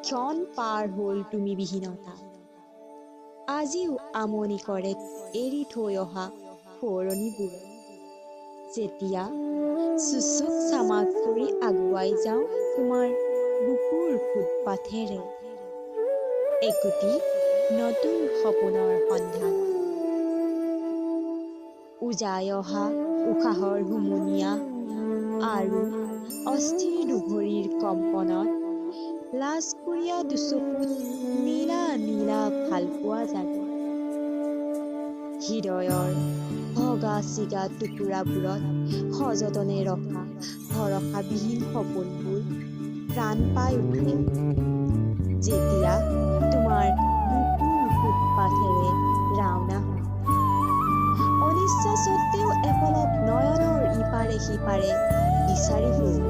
ক্ষণ পাৰ হ'ল তুমি বিহীনতা। আজিও আমনি কৰে এৰি থৈ অহা সোঁৱৰণিবোৰে। যেতিয়া চুচুক চামাক কৰি আগুৱাই যাওঁ তোমাৰ বুকুৰ ফুটপাথেৰে, একোটি নতুন সপোনৰ সন্ধান। উজাই অহা উশাহৰ হুমুনিয়া আৰু অস্থিৰ দুভৰিৰ কম্পনত লাজকুৰীয়া দুচকুত নীলা নীলা ভালপোৱা জাগে। হৃদয়ৰ ভগা চিগা টুকুৰাবোৰত সযতনে ৰখা ভৰসাবিহীন সপোনবোৰ প্ৰাণ পাই উঠে যেতিয়া তোমাৰ বুকুৰ ফুটপাথেৰে ৰাওনা হয়। অনিচ্ছা সত্ত্বেও এপলক নয়নৰ ইপাৰে সিপাৰে বিচাৰি ফুৰো